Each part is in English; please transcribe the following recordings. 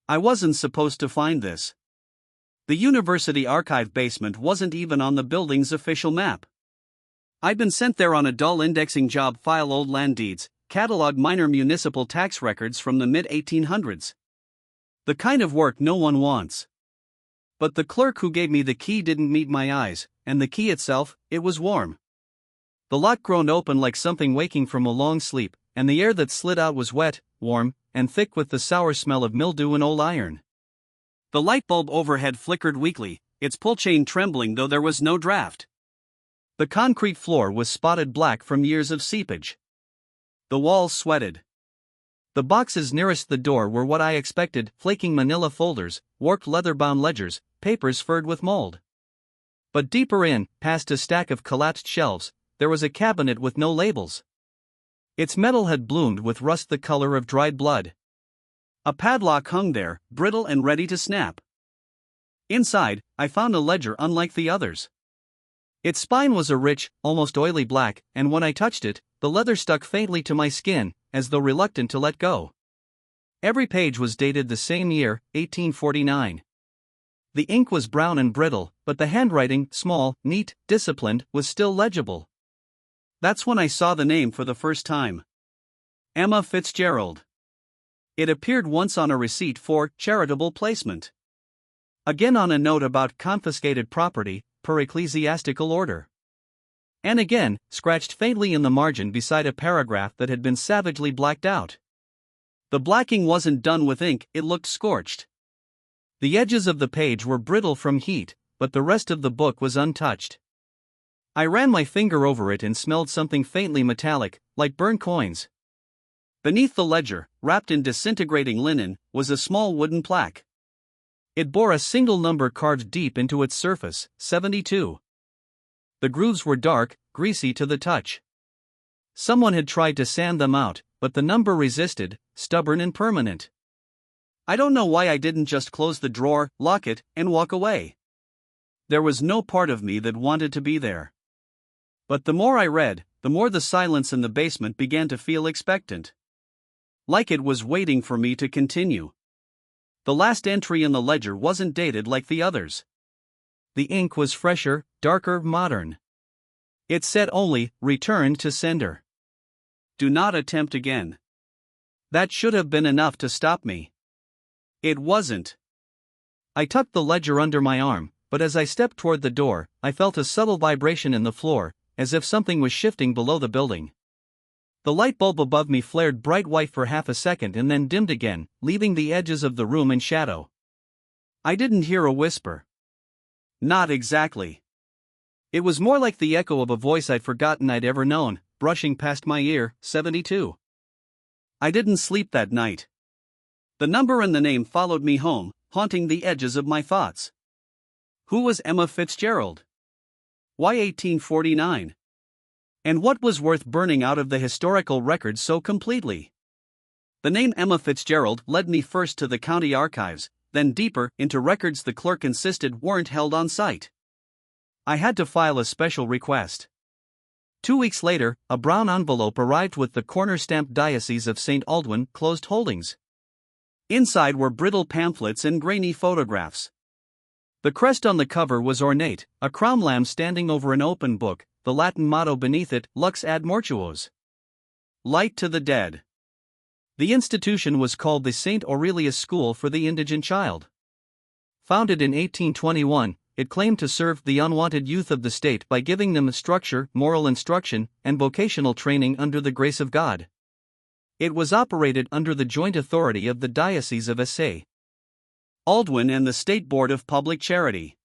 I wasn't supposed to find this. The university archive basement wasn't even on the building's official map. I'd been sent there on a dull indexing job, file old land deeds, catalog minor municipal tax records from the mid-1800s. The kind of work no one wants. But the clerk who gave me the key didn't meet my eyes, and the key itself, it was warm. The lock groaned open like something waking from a long sleep, and the air that slid out was wet, warm, and thick with the sour smell of mildew and old iron. The light bulb overhead flickered weakly, its pull chain trembling though there was no draft. The concrete floor was spotted black from years of seepage. The walls sweated. The boxes nearest the door were what I expected: flaking manila folders, warped leather-bound ledgers, papers furred with mold. But deeper in, past a stack of collapsed shelves, there was a cabinet with no labels. Its metal had bloomed with rust the color of dried blood. A padlock hung there, brittle and ready to snap. Inside, I found a ledger unlike the others. Its spine was a rich, almost oily black, and when I touched it, the leather stuck faintly to my skin, as though reluctant to let go. Every page was dated the same year, 1849. The ink was brown and brittle, but the handwriting, small, neat, disciplined, was still legible. That's when I saw the name for the first time. Emma Fitzgerald. It appeared once on a receipt for charitable placement. Again on a note about confiscated property, per ecclesiastical order. And again, scratched faintly in the margin beside a paragraph that had been savagely blacked out. The blacking wasn't done with ink, it looked scorched. The edges of the page were brittle from heat, but the rest of the book was untouched. I ran my finger over it and smelled something faintly metallic, like burned coins. Beneath the ledger, wrapped in disintegrating linen, was a small wooden plaque. It bore a single number carved deep into its surface, 72. The grooves were dark, greasy to the touch. Someone had tried to sand them out, but the number resisted, stubborn and permanent. I don't know why I didn't just close the drawer, lock it, and walk away. There was no part of me that wanted to be there. But the more I read, the more the silence in the basement began to feel expectant. Like it was waiting for me to continue. The last entry in the ledger wasn't dated like the others. The ink was fresher, darker, modern. It said only, "Return to sender. Do not attempt again." That should have been enough to stop me. It wasn't. I tucked the ledger under my arm, but as I stepped toward the door, I felt a subtle vibration in the floor, as if something was shifting below the building. The light bulb above me flared bright white for half a second and then dimmed again, leaving the edges of the room in shadow. I didn't hear a whisper. Not exactly. It was more like the echo of a voice I'd forgotten I'd ever known, brushing past my ear, 72. I didn't sleep that night. The number and the name followed me home, haunting the edges of my thoughts. Who was Emma Fitzgerald? Why 1849? And what was worth burning out of the historical records so completely? The name Emma Fitzgerald led me first to the county archives, then deeper into records the clerk insisted weren't held on site. I had to file a special request. 2 weeks later, a brown envelope arrived with the corner-stamped Diocese of St. Aldwyn closed holdings. Inside were brittle pamphlets and grainy photographs. The crest on the cover was ornate, a crown lamb standing over an open book, the Latin motto beneath it, Lux ad mortuos. Light to the dead. The institution was called the St. Aurelius School for the Indigent Child. Founded in 1821, it claimed to serve the unwanted youth of the state by giving them structure, moral instruction, and vocational training under the grace of God. It was operated under the joint authority of the Diocese of St. Aldwyn and the State Board of Public Charity.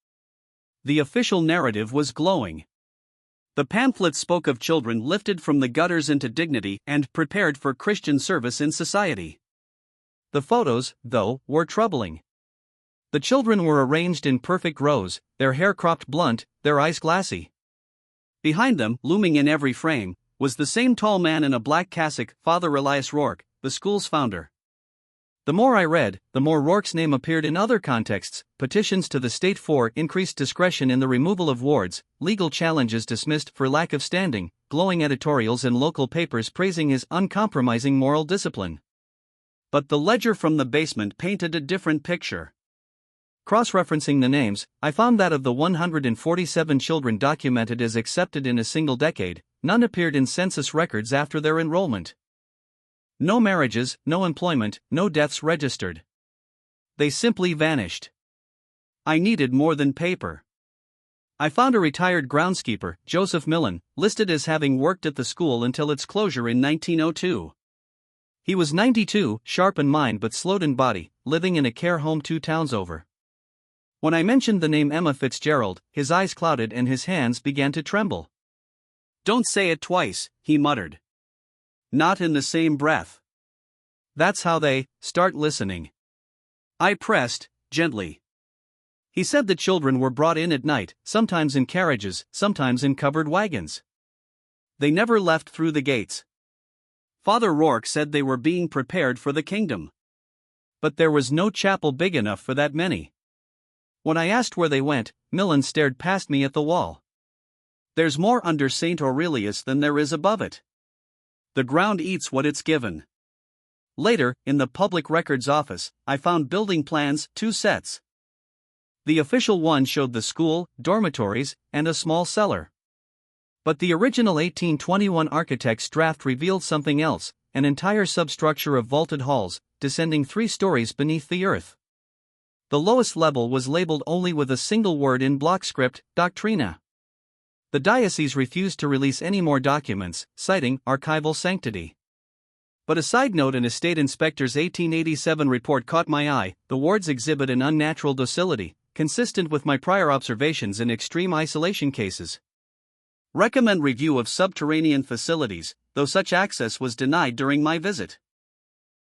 The official narrative was glowing. The pamphlet spoke of children lifted from the gutters into dignity and prepared for Christian service in society. The photos, though, were troubling. The children were arranged in perfect rows, their hair cropped blunt, their eyes glassy. Behind them, looming in every frame, was the same tall man in a black cassock, Father Elias Rourke, the school's founder. The more I read, the more Rourke's name appeared in other contexts: petitions to the state for increased discretion in the removal of wards, legal challenges dismissed for lack of standing, glowing editorials in local papers praising his uncompromising moral discipline. But the ledger from the basement painted a different picture. Cross-referencing the names, I found that of the 147 children documented as accepted in a single decade, none appeared in census records after their enrollment. No marriages, no employment, no deaths registered. They simply vanished. I needed more than paper. I found a retired groundskeeper, Joseph Millen, listed as having worked at the school until its closure in 1902. He was 92, sharp in mind but slowed in body, living in a care home 2 towns over. When I mentioned the name Emma Fitzgerald, his eyes clouded and his hands began to tremble. "Don't say it twice," he muttered. "Not in the same breath." That's how they start listening. I pressed, gently. He said the children were brought in at night, sometimes in carriages, sometimes in covered wagons. They never left through the gates. Father Rourke said they were being prepared for the kingdom. But there was no chapel big enough for that many. When I asked where they went, Millen stared past me at the wall. "There's more under St. Aurelius than there is above it. The ground eats what it's given." Later, in the Public Records Office, I found building plans, 2 sets. The official one showed the school, dormitories, and a small cellar. But the original 1821 architect's draft revealed something else, an entire substructure of vaulted halls, descending 3 stories beneath the earth. The lowest level was labeled only with a single word in block script, Doctrina. The diocese refused to release any more documents, citing archival sanctity. But a side note in a state inspector's 1887 report caught my eye: the wards exhibit an unnatural docility, consistent with my prior observations in extreme isolation cases. Recommend review of subterranean facilities, though such access was denied during my visit.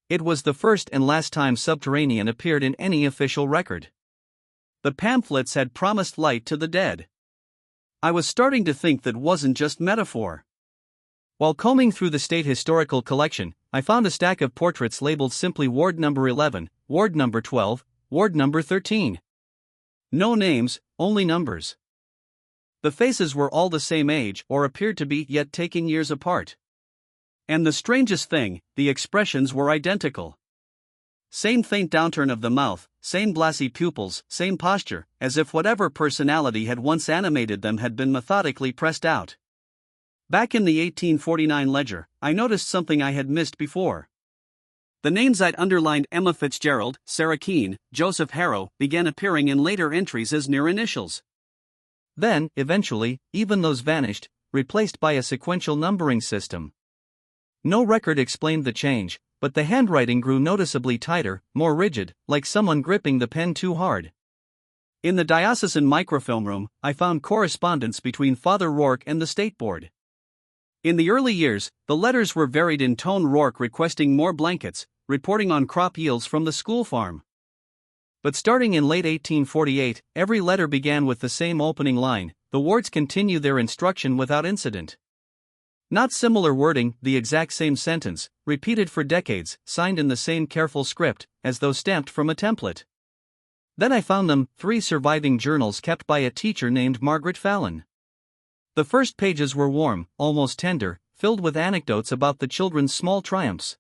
It was the first and last time subterranean appeared in any official record. The pamphlets had promised light to the dead. I was starting to think that wasn't just metaphor. While combing through the state historical collection, I found a stack of portraits labeled simply Ward Number 11, Ward Number 12, Ward Number 13. No names, only numbers. The faces were all the same age, or appeared to be, yet taking years apart. And the strangest thing, the expressions were identical. Same faint downturn of the mouth, same glassy pupils, same posture, as if whatever personality had once animated them had been methodically pressed out. Back in the 1849 ledger, I noticed something I had missed before. The names I'd underlined, Emma Fitzgerald, Sarah Keene, Joseph Harrow, began appearing in later entries as near initials. Then, eventually, even those vanished, replaced by a sequential numbering system. No record explained the change, but the handwriting grew noticeably tighter, more rigid, like someone gripping the pen too hard. In the diocesan microfilm room, I found correspondence between Father Rourke and the State Board. In the early years, the letters were varied in tone: Rourke requesting more blankets, reporting on crop yields from the school farm. But starting in late 1848, every letter began with the same opening line: "The wards continue their instruction without incident." Not similar wording, the exact same sentence, repeated for decades, signed in the same careful script, as though stamped from a template. Then I found them, 3 surviving journals kept by a teacher named Margaret Fallon. The first pages were warm, almost tender, filled with anecdotes about the children's small triumphs.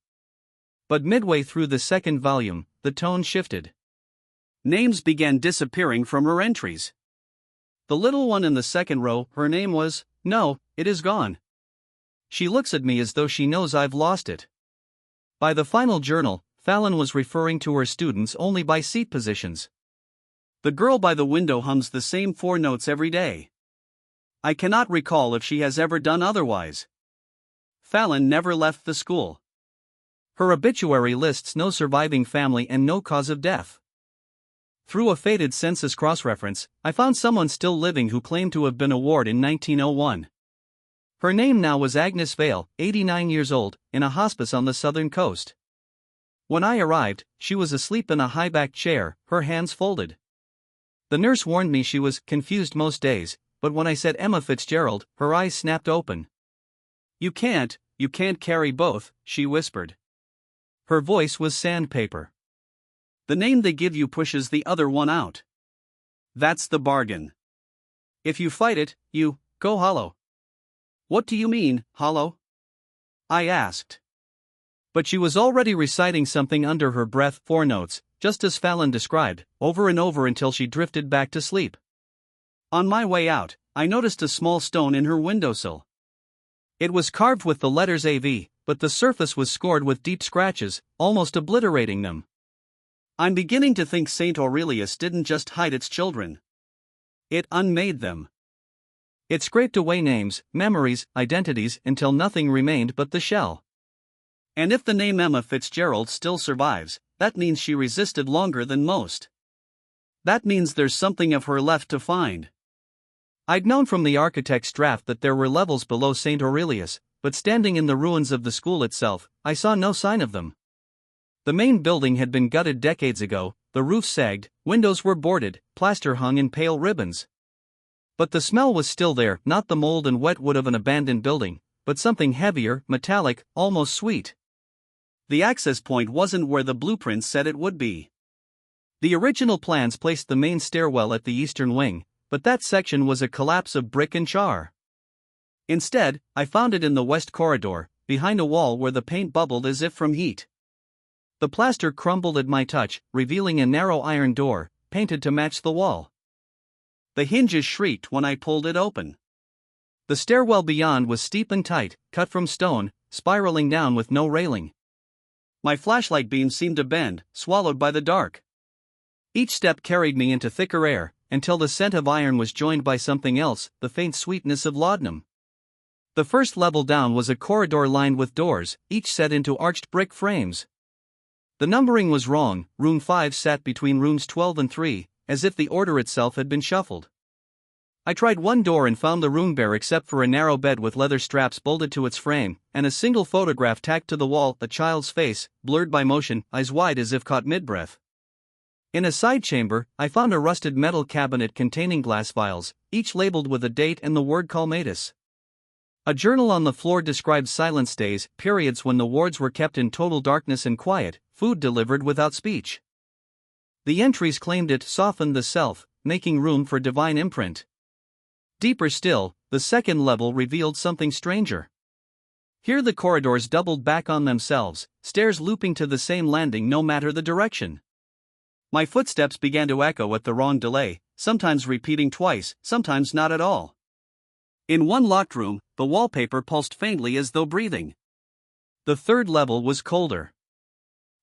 But midway through the second volume, the tone shifted. Names began disappearing from her entries. The little one in the second row, her name was, "No, it is gone." She looks at me as though she knows I've lost it. By the final journal, Fallon was referring to her students only by seat positions. "The girl by the window hums the same 4 notes every day. I cannot recall if she has ever done otherwise. Fallon never left the school. Her obituary lists no surviving family and no cause of death." Through a faded census cross-reference, I found someone still living who claimed to have been a ward in 1901. Her name now was Agnes Vale, 89 years old, in a hospice on the southern coast. When I arrived, she was asleep in a high-backed chair, her hands folded. The nurse warned me she was confused most days, but when I said Emma Fitzgerald, her eyes snapped open. You can't carry both," she whispered. Her voice was sandpaper. "The name they give you pushes the other one out. That's the bargain. If you fight it, you go hollow." "What do you mean, hollow?" I asked. But she was already reciting something under her breath, 4 notes, just as Fallon described, over and over until she drifted back to sleep. On my way out, I noticed a small stone in her windowsill. It was carved with the letters AV, but the surface was scored with deep scratches, almost obliterating them. I'm beginning to think St. Aurelius didn't just hide its children. It unmade them. It scraped away names, memories, identities until nothing remained but the shell. And if the name Emma Fitzgerald still survives, that means she resisted longer than most. That means there's something of her left to find. I'd known from the architect's draft that there were levels below St. Aurelius, but standing in the ruins of the school itself, I saw no sign of them. The main building had been gutted decades ago, the roof sagged, windows were boarded, plaster hung in pale ribbons. But the smell was still there, not the mold and wet wood of an abandoned building, but something heavier, metallic, almost sweet. The access point wasn't where the blueprints said it would be. The original plans placed the main stairwell at the eastern wing, but that section was a collapse of brick and char. Instead, I found it in the west corridor, behind a wall where the paint bubbled as if from heat. The plaster crumbled at my touch, revealing a narrow iron door, painted to match the wall. The hinges shrieked when I pulled it open. The stairwell beyond was steep and tight, cut from stone, spiraling down with no railing. My flashlight beam seemed to bend, swallowed by the dark. Each step carried me into thicker air, until the scent of iron was joined by something else, the faint sweetness of laudanum. The first level down was a corridor lined with doors, each set into arched brick frames. The numbering was wrong, room 5 sat between rooms 12 and 3, as if the order itself had been shuffled. I tried one door and found the room bare except for a narrow bed with leather straps bolted to its frame, and a single photograph tacked to the wall, a child's face, blurred by motion, eyes wide as if caught mid-breath. In a side chamber, I found a rusted metal cabinet containing glass vials, each labeled with a date and the word Calmatus. A journal on the floor described silence days, periods when the wards were kept in total darkness and quiet, food delivered without speech. The entries claimed it softened the self, making room for divine imprint. Deeper still, the second level revealed something stranger. Here the corridors doubled back on themselves, stairs looping to the same landing no matter the direction. My footsteps began to echo at the wrong delay, sometimes repeating twice, sometimes not at all. In one locked room, the wallpaper pulsed faintly as though breathing. The third level was colder.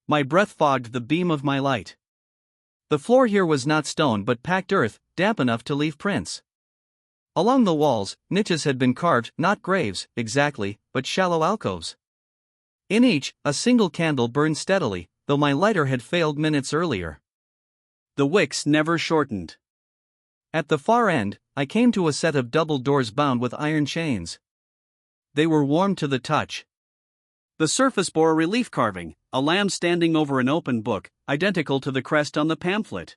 My breath fogged the beam of my light. The floor here was not stone but packed earth, damp enough to leave prints. Along the walls, niches had been carved, not graves, exactly, but shallow alcoves. In each, a single candle burned steadily, though my lighter had failed minutes earlier. The wicks never shortened. At the far end, I came to a set of double doors bound with iron chains. They were warm to the touch. The surface bore a relief carving, a lamb standing over an open book, identical to the crest on the pamphlet.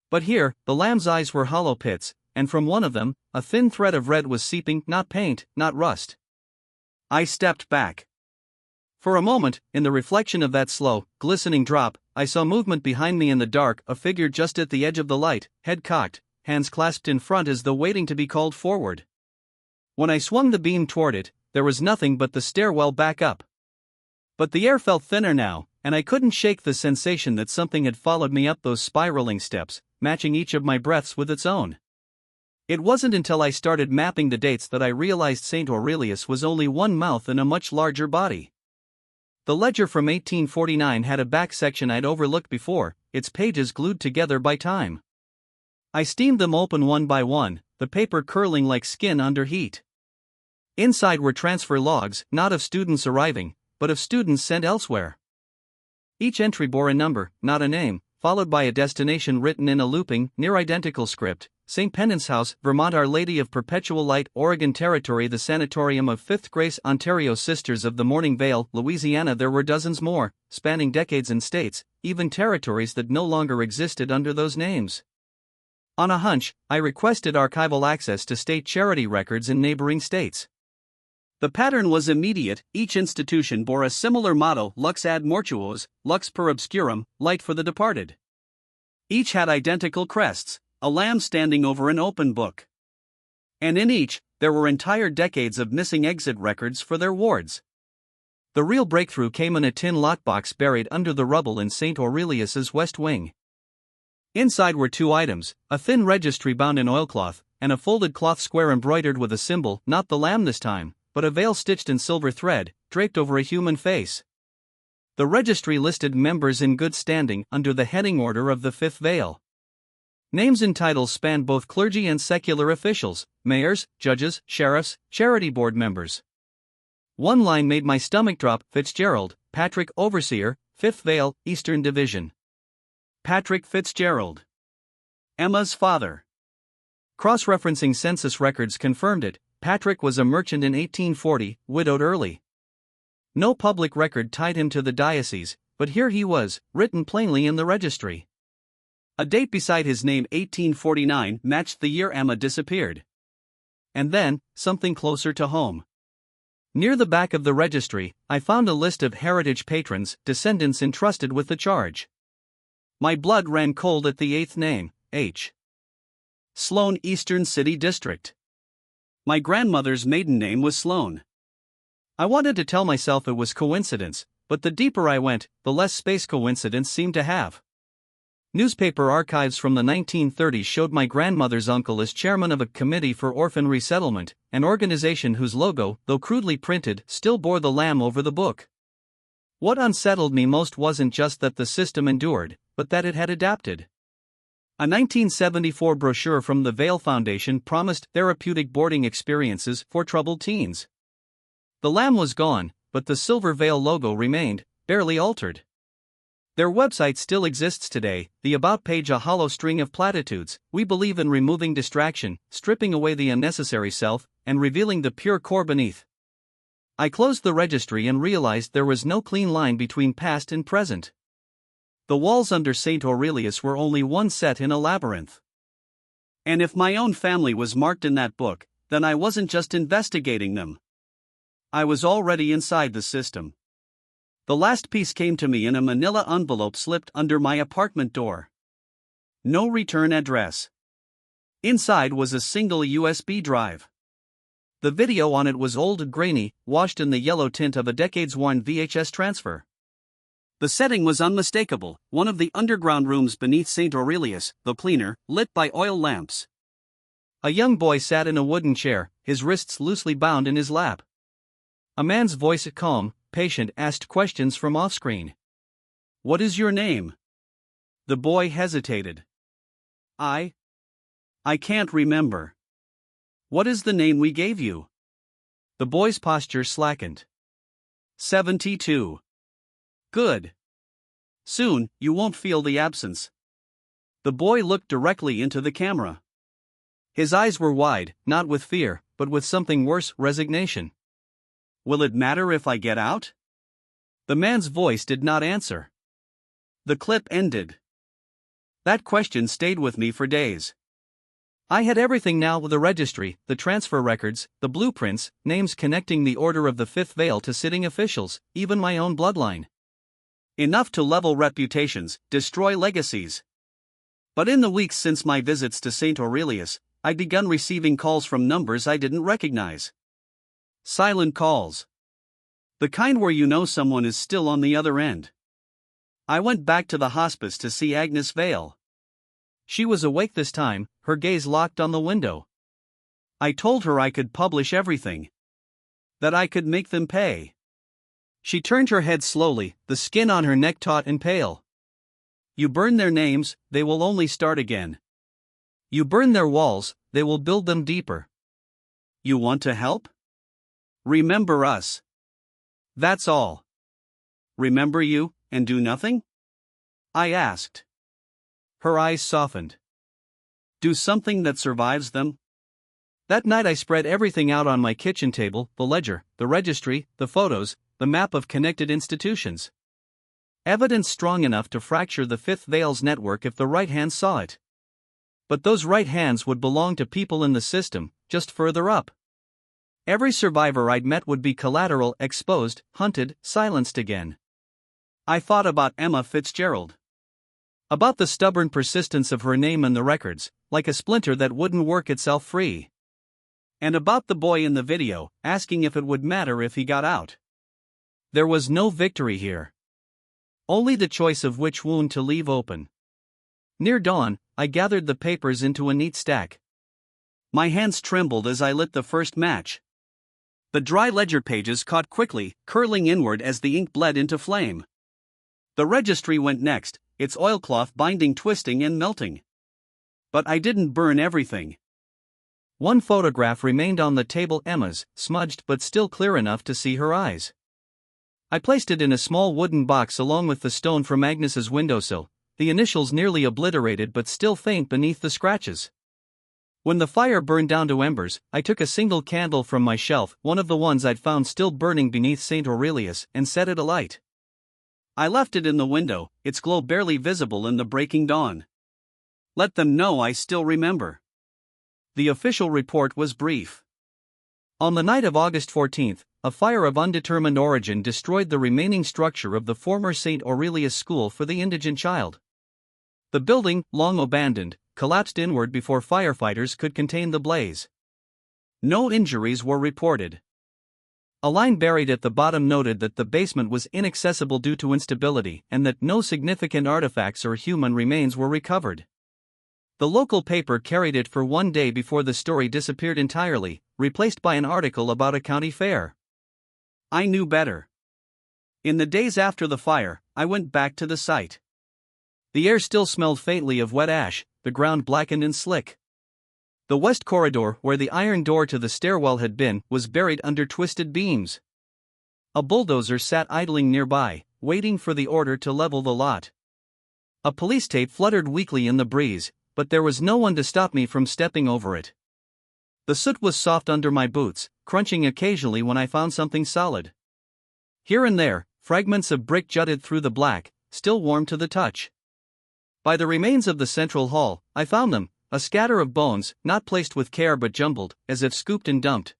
But here, the lamb's eyes were hollow pits, and from one of them, a thin thread of red was seeping, not paint, not rust. I stepped back. For a moment, in the reflection of that slow, glistening drop, I saw movement behind me in the dark, a figure just at the edge of the light, head cocked, hands clasped in front as though waiting to be called forward. When I swung the beam toward it, there was nothing but the stairwell back up. But the air felt thinner now, and I couldn't shake the sensation that something had followed me up those spiraling steps, matching each of my breaths with its own. It wasn't until I started mapping the dates that I realized St. Aurelius was only one mouth in a much larger body. The ledger from 1849 had a back section I'd overlooked before, its pages glued together by time. I steamed them open one by one, the paper curling like skin under heat. Inside were transfer logs, not of students arriving, but of students sent elsewhere. Each entry bore a number, not a name, followed by a destination written in a looping, near-identical script: St. Penance House, Vermont, Our Lady of Perpetual Light, Oregon Territory, the Sanatorium of Fifth Grace, Ontario, Sisters of the Morning Veil, Louisiana. There were dozens more, spanning decades and states, even territories that no longer existed under those names. On a hunch, I requested archival access to state charity records in neighboring states. The pattern was immediate. Each institution bore a similar motto: Lux ad mortuos, lux per obscurum, light for the departed. Each had identical crests, a lamb standing over an open book. And in each, there were entire decades of missing exit records for their wards. The real breakthrough came in a tin lockbox buried under the rubble in St. Aurelius's West Wing. Inside were two items, a thin registry bound in oilcloth, and a folded cloth square embroidered with a symbol, not the lamb this time, but a veil stitched in silver thread, draped over a human face. The registry listed members in good standing under the heading order of the Fifth Veil. Names and titles spanned both clergy and secular officials, mayors, judges, sheriffs, charity board members. One line made my stomach drop: Fitzgerald, Patrick Overseer, Fifth Veil, Eastern Division. Patrick Fitzgerald. Emma's father. Cross-referencing census records confirmed it. Patrick was a merchant in 1840, widowed early. No public record tied him to the diocese, but here he was, written plainly in the registry. A date beside his name, 1849, matched the year Emma disappeared. And then, something closer to home. Near the back of the registry, I found a list of heritage patrons, descendants entrusted with the charge. My blood ran cold at the eighth name, H. Sloan, Eastern City District. My grandmother's maiden name was Sloan. I wanted to tell myself it was coincidence, but the deeper I went, the less space coincidence seemed to have. Newspaper archives from the 1930s showed my grandmother's uncle as chairman of a committee for orphan resettlement, an organization whose logo, though crudely printed, still bore the lamb over the book. What unsettled me most wasn't just that the system endured, but that it had adapted. A 1974 brochure from the Vail Foundation promised therapeutic boarding experiences for troubled teens. The lamb was gone, but the Silver Veil logo remained, barely altered. Their website still exists today, the About page a hollow string of platitudes. We believe in removing distraction, stripping away the unnecessary self, and revealing the pure core beneath. I closed the registry and realized there was no clean line between past and present. The walls under St. Aurelius were only one set in a labyrinth. And if my own family was marked in that book, then I wasn't just investigating them. I was already inside the system. The last piece came to me in a manila envelope slipped under my apartment door. No return address. Inside was a single USB drive. The video on it was old and grainy, washed in the yellow tint of a decades-worn VHS transfer. The setting was unmistakable, one of the underground rooms beneath St. Aurelius, the cleaner, lit by oil lamps. A young boy sat in a wooden chair, his wrists loosely bound in his lap. A man's voice, calm, patient, asked questions from off-screen. "What is your name?" The boy hesitated. I can't remember." "What is the name we gave you?" The boy's posture slackened. 72. "Good. Soon, you won't feel the absence." The boy looked directly into the camera. His eyes were wide, not with fear, but with something worse, resignation. "Will it matter if I get out?" The man's voice did not answer. The clip ended. That question stayed with me for days. I had everything now: the registry, the transfer records, the blueprints, names connecting the Order of the Fifth Veil to sitting officials, even my own bloodline. Enough to level reputations, destroy legacies. But in the weeks since my visits to St. Aurelius, I'd begun receiving calls from numbers I didn't recognize. Silent calls. The kind where you know someone is still on the other end. I went back to the hospice to see Agnes Vale. She was awake this time, her gaze locked on the window. I told her I could publish everything. That I could make them pay. She turned her head slowly, the skin on her neck taut and pale. "You burn their names, they will only start again. You burn their walls, they will build them deeper. You want to help? Remember us. That's all." "Remember you, and do nothing?" I asked. Her eyes softened. "Do something that survives them?" That night I spread everything out on my kitchen table: the ledger, the registry, the photos, the map of connected institutions. Evidence strong enough to fracture the Fifth Veil's network if the right hand saw it. But those right hands would belong to people in the system, just further up. Every survivor I'd met would be collateral, exposed, hunted, silenced again. I thought about Emma Fitzgerald. About the stubborn persistence of her name in the records, like a splinter that wouldn't work itself free. And about the boy in the video, asking if it would matter if he got out. There was no victory here. Only the choice of which wound to leave open. Near dawn, I gathered the papers into a neat stack. My hands trembled as I lit the first match. The dry ledger pages caught quickly, curling inward as the ink bled into flame. The registry went next, its oilcloth binding twisting and melting. But I didn't burn everything. One photograph remained on the table, Emma's, smudged but still clear enough to see her eyes. I placed it in a small wooden box along with the stone from Agnes's windowsill, the initials nearly obliterated but still faint beneath the scratches. When the fire burned down to embers, I took a single candle from my shelf, one of the ones I'd found still burning beneath St. Aurelius, and set it alight. I left it in the window, its glow barely visible in the breaking dawn. Let them know I still remember. The official report was brief. On the night of August 14th, a fire of undetermined origin destroyed the remaining structure of the former St. Aurelius School for the Indigent Child. The building, long abandoned, collapsed inward before firefighters could contain the blaze. No injuries were reported. A line buried at the bottom noted that the basement was inaccessible due to instability and that no significant artifacts or human remains were recovered. The local paper carried it for one day before the story disappeared entirely, replaced by an article about a county fair. I knew better. In the days after the fire, I went back to the site. The air still smelled faintly of wet ash, the ground blackened and slick. The west corridor, where the iron door to the stairwell had been, was buried under twisted beams. A bulldozer sat idling nearby, waiting for the order to level the lot. A police tape fluttered weakly in the breeze, but there was no one to stop me from stepping over it. The soot was soft under my boots, crunching occasionally when I found something solid. Here and there, fragments of brick jutted through the black, still warm to the touch. By the remains of the central hall, I found them, a scatter of bones, not placed with care but jumbled, as if scooped and dumped.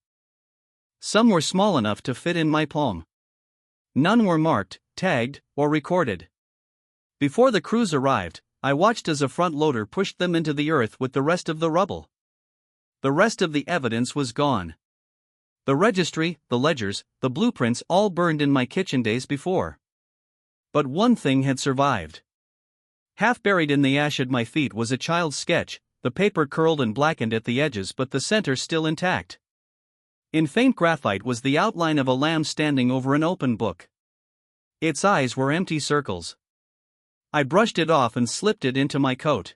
Some were small enough to fit in my palm. None were marked, tagged, or recorded. Before the crews arrived, I watched as a front loader pushed them into the earth with the rest of the rubble. The rest of the evidence was gone. The registry, the ledgers, the blueprints all burned in my kitchen days before. But one thing had survived. Half buried in the ash at my feet was a child's sketch, the paper curled and blackened at the edges but the center still intact. In faint graphite was the outline of a lamb standing over an open book. Its eyes were empty circles. I brushed it off and slipped it into my coat.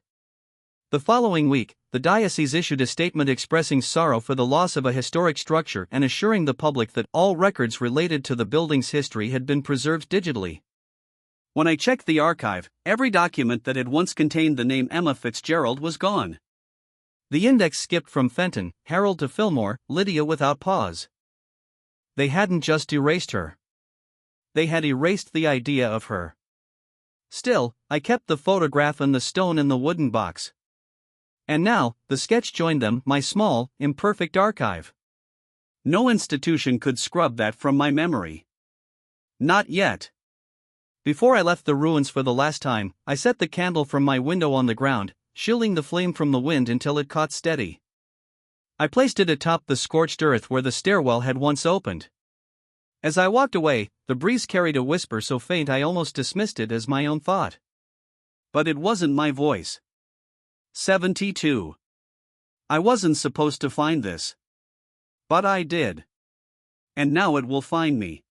The following week, the diocese issued a statement expressing sorrow for the loss of a historic structure and assuring the public that all records related to the building's history had been preserved digitally. When I checked the archive, every document that had once contained the name Emma Fitzgerald was gone. The index skipped from Fenton, Harold to Fillmore, Lydia without pause. They hadn't just erased her. They had erased the idea of her. Still, I kept the photograph and the stone in the wooden box. And now, the sketch joined them, my small, imperfect archive. No institution could scrub that from my memory. Not yet. Before I left the ruins for the last time, I set the candle from my window on the ground, shielding the flame from the wind until it caught steady. I placed it atop the scorched earth where the stairwell had once opened. As I walked away, the breeze carried a whisper so faint I almost dismissed it as my own thought. But it wasn't my voice. 72. I wasn't supposed to find this. But I did. And now it will find me.